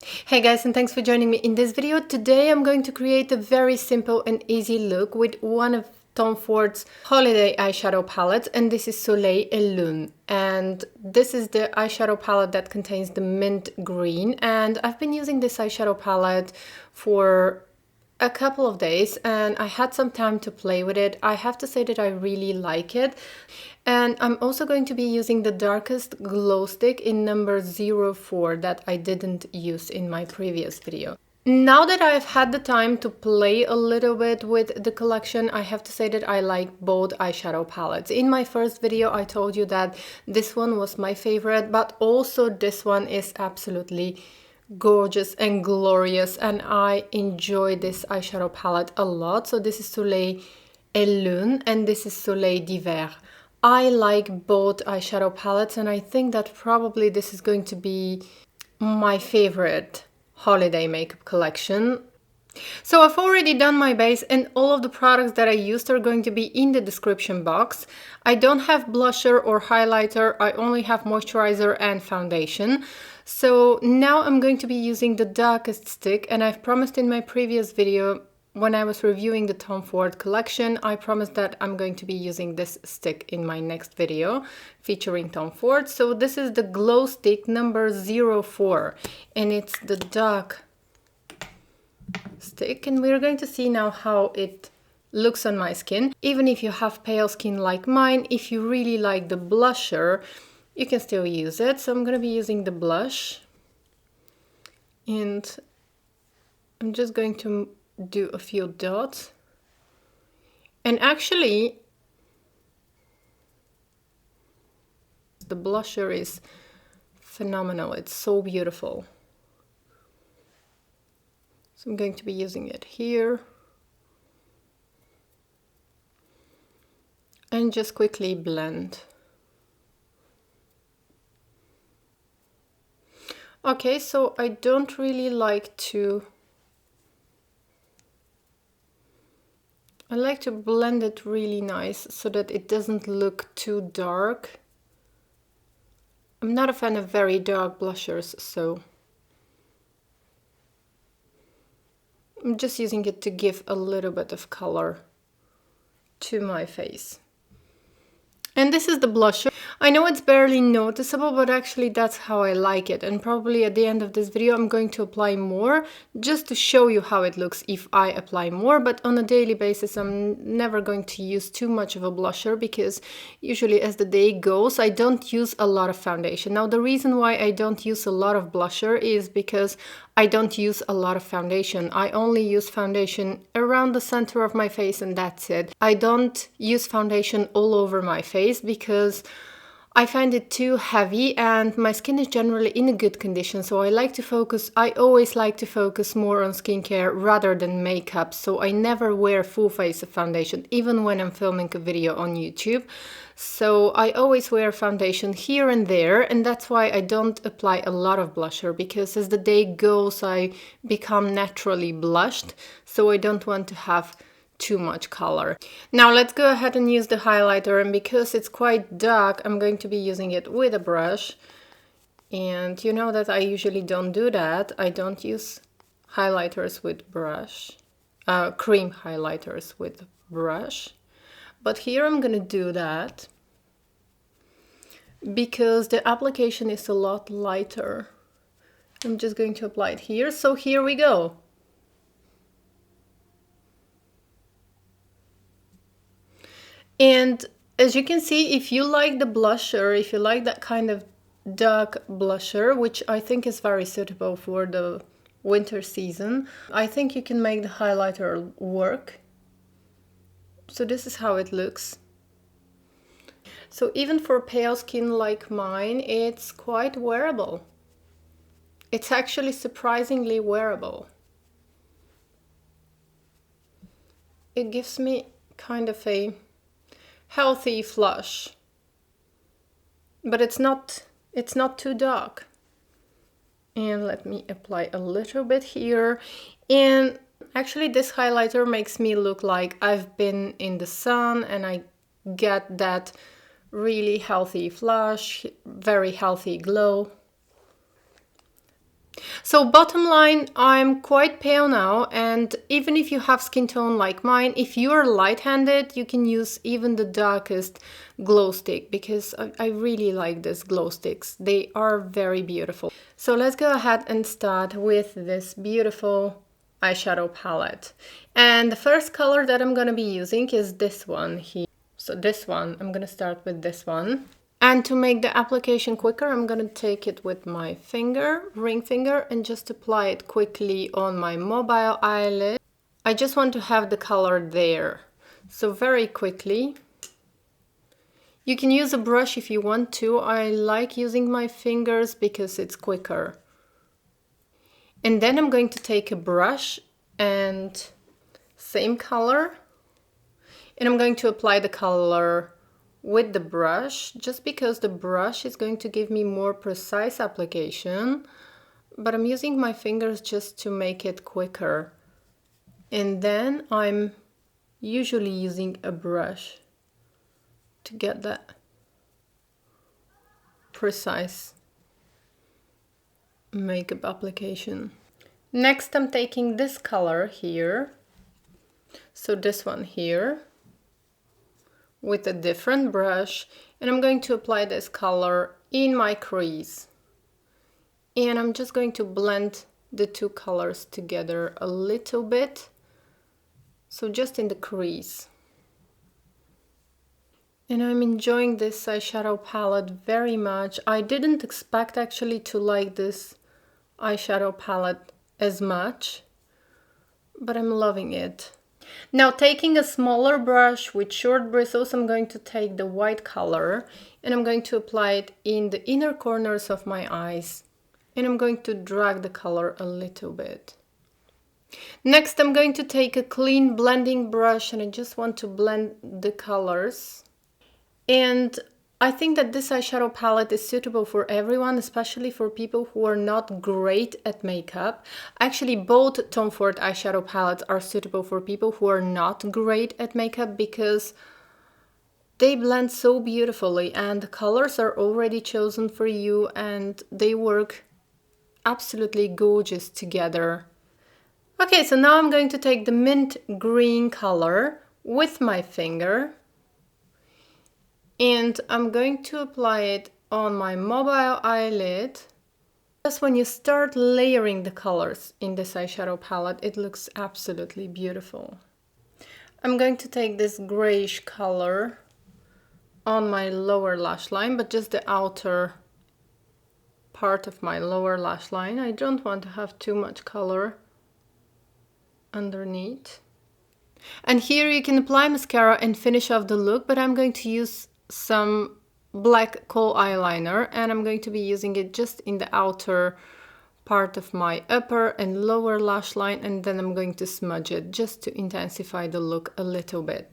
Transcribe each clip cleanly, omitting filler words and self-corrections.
Hey guys, and thanks for joining me in this video. Today I'm going to create a very simple and easy look with one of Tom Ford's holiday eyeshadow palettes, and this is Soleil et Lune. And this is the eyeshadow palette that contains the mint green, and I've been using this eyeshadow palette for a couple of days and I had some time to play with it. I have to say that I really like it. And I'm also going to be using the darkest glow stick in number 04 that I didn't use in my previous video. Now that I've had the time to play a little bit with the collection, I have to say that I like both eyeshadow palettes. In my first video, I told you that this one was my favorite, but also this one is absolutely gorgeous and glorious, and I enjoy this eyeshadow palette a lot. So this is Soleil et Lune and this is Soleil d'hiver. I like both eyeshadow palettes and I think that probably this is going to be my favorite holiday makeup collection. So I've already done my base and all of the products that I used are going to be in the description box. I don't have blusher or highlighter, I only have moisturizer and foundation. So now I'm going to be using the darkest stick, and I've promised in my previous video when I was reviewing the Tom Ford collection, I promised that I'm going to be using this stick in my next video featuring Tom Ford. So this is the glow stick number 04 and it's the dark stick, and we're going to see now how it looks on my skin. Even if you have pale skin like mine, if you really like the blusher, you can still use it. So I'm going to be using the blush and I'm just going to do a few dots. And actually the blusher is phenomenal. It's so beautiful. So I'm going to be using it here and just quickly blend. Okay, so I don't really like to, I like to blend it really nice so that it doesn't look too dark. I'm not a fan of very dark blushers, so I'm just using it to give a little bit of color to my face. And this is the blusher. I know it's barely noticeable, but actually that's how I like it. And probably at the end of this video, I'm going to apply more just to show you how it looks if I apply more. But on a daily basis, I'm never going to use too much of a blusher because usually as the day goes, I don't use a lot of foundation. Now, the reason why I don't use a lot of blusher is because I don't use a lot of foundation. I only use foundation around the center of my face and that's it. I don't use foundation all over my face because I find it too heavy and my skin is generally in a good condition. So I always like to focus more on skincare rather than makeup. So I never wear full face of foundation, even when I'm filming a video on YouTube. So I always wear foundation here and there, and that's why I don't apply a lot of blusher, because as the day goes I become naturally blushed, so I don't want to have too much color. Now let's go ahead and use the highlighter, and because it's quite dark I'm going to be using it with a brush. And you know that I usually don't do that. I don't use highlighters with brush, cream highlighters with brush. But here I'm gonna do that because the application is a lot lighter. I'm just going to apply it here. So here we go. And as you can see, if you like the blusher, if you like that kind of dark blusher, which I think is very suitable for the winter season, I think you can make the highlighter work. So this is how it looks. So even for pale skin like mine, it's quite wearable. It's actually surprisingly wearable. It gives me kind of a healthy flush, but it's not too dark. And let me apply a little bit here. And actually this highlighter makes me look like I've been in the sun and I get that really healthy flush, very healthy glow. So bottom line, I'm quite pale now, and even if you have skin tone like mine, if you're light-handed, you can use even the darkest glow stick, because I really like these glow sticks. They are very beautiful. So let's go ahead and start with this beautiful eyeshadow palette. And the first color that I'm going to be using is this one here. So this one, I'm going to start with this one. And to make the application quicker, I'm going to take it with my finger, ring finger, and just apply it quickly on my mobile eyelid. I just want to have the color there. So very quickly. You can use a brush if you want to. I like using my fingers because it's quicker. And then I'm going to take a brush and same color. And I'm going to apply the color with the brush, just because the brush is going to give me more precise application, but I'm using my fingers just to make it quicker. And then I'm usually using a brush to get that precise makeup application. Next, I'm taking this color here, so this one here, with a different brush, and I'm going to apply this color in my crease. And I'm just going to blend the two colors together a little bit, so just in the crease. And I'm enjoying this eyeshadow palette very much. I didn't expect actually to like this eyeshadow palette as much, but I'm loving it. Now, taking a smaller brush with short bristles, I'm going to take the white color and I'm going to apply it in the inner corners of my eyes. And I'm going to drag the color a little bit. Next, I'm going to take a clean blending brush and I just want to blend the colors. And I think that this eyeshadow palette is suitable for everyone, especially for people who are not great at makeup. Actually, both Tom Ford eyeshadow palettes are suitable for people who are not great at makeup because they blend so beautifully and the colors are already chosen for you and they work absolutely gorgeous together. Okay, so now I'm going to take the mint green color with my finger. And I'm going to apply it on my mobile eyelid. Just when you start layering the colors in this eyeshadow palette, it looks absolutely beautiful. I'm going to take this grayish color on my lower lash line, but just the outer part of my lower lash line. I don't want to have too much color underneath. And here you can apply mascara and finish off the look, but I'm going to use some black kohl eyeliner and I'm going to be using it just in the outer part of my upper and lower lash line, and then I'm going to smudge it just to intensify the look a little bit.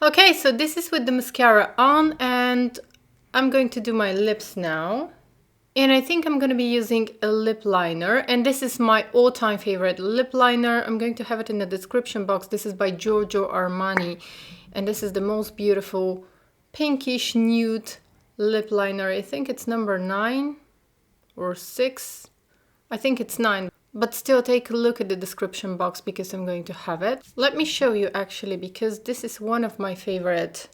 Okay, so this is with the mascara on and I'm going to do my lips now. And I think I'm going to be using a lip liner, and this is my all-time favorite lip liner. I'm going to have it in the description box. This is by Giorgio Armani and this is the most beautiful pinkish nude lip liner. I think it's number 9 or 6. I think it's 9, but still take a look at the description box because I'm going to have it. Let me show you actually, because this is one of my favorite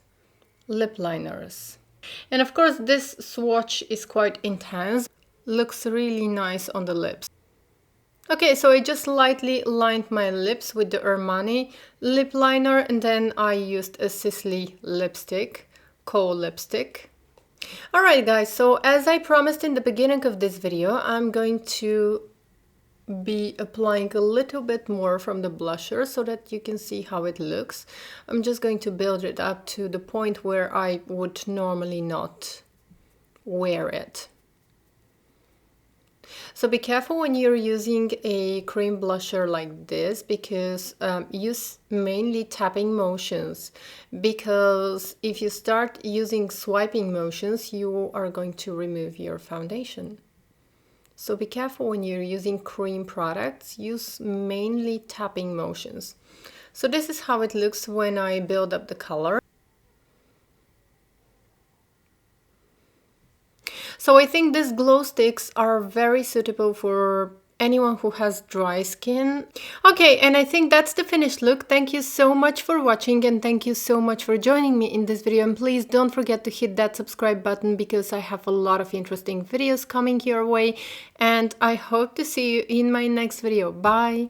lip liners. And of course this swatch is quite intense, looks really nice on the lips. Okay, so I just lightly lined my lips with the Armani lip liner and then I used a Sisley lipstick, kohl lipstick. Alright guys, so as I promised in the beginning of this video, I'm going to be applying a little bit more from the blusher so that you can see how it looks. I'm just going to build it up to the point where I would normally not wear it. So be careful when you're using a cream blusher like this, because use mainly tapping motions, because if you start using swiping motions, you are going to remove your foundation. So be careful when you're using cream products, use mainly tapping motions. So this is how it looks when I build up the color. So I think these glow sticks are very suitable for anyone who has dry skin. Okay, and I think that's the finished look. Thank you so much for watching, and thank you so much for joining me in this video. And please don't forget to hit that subscribe button because I have a lot of interesting videos coming your way. And I hope to see you in my next video. Bye!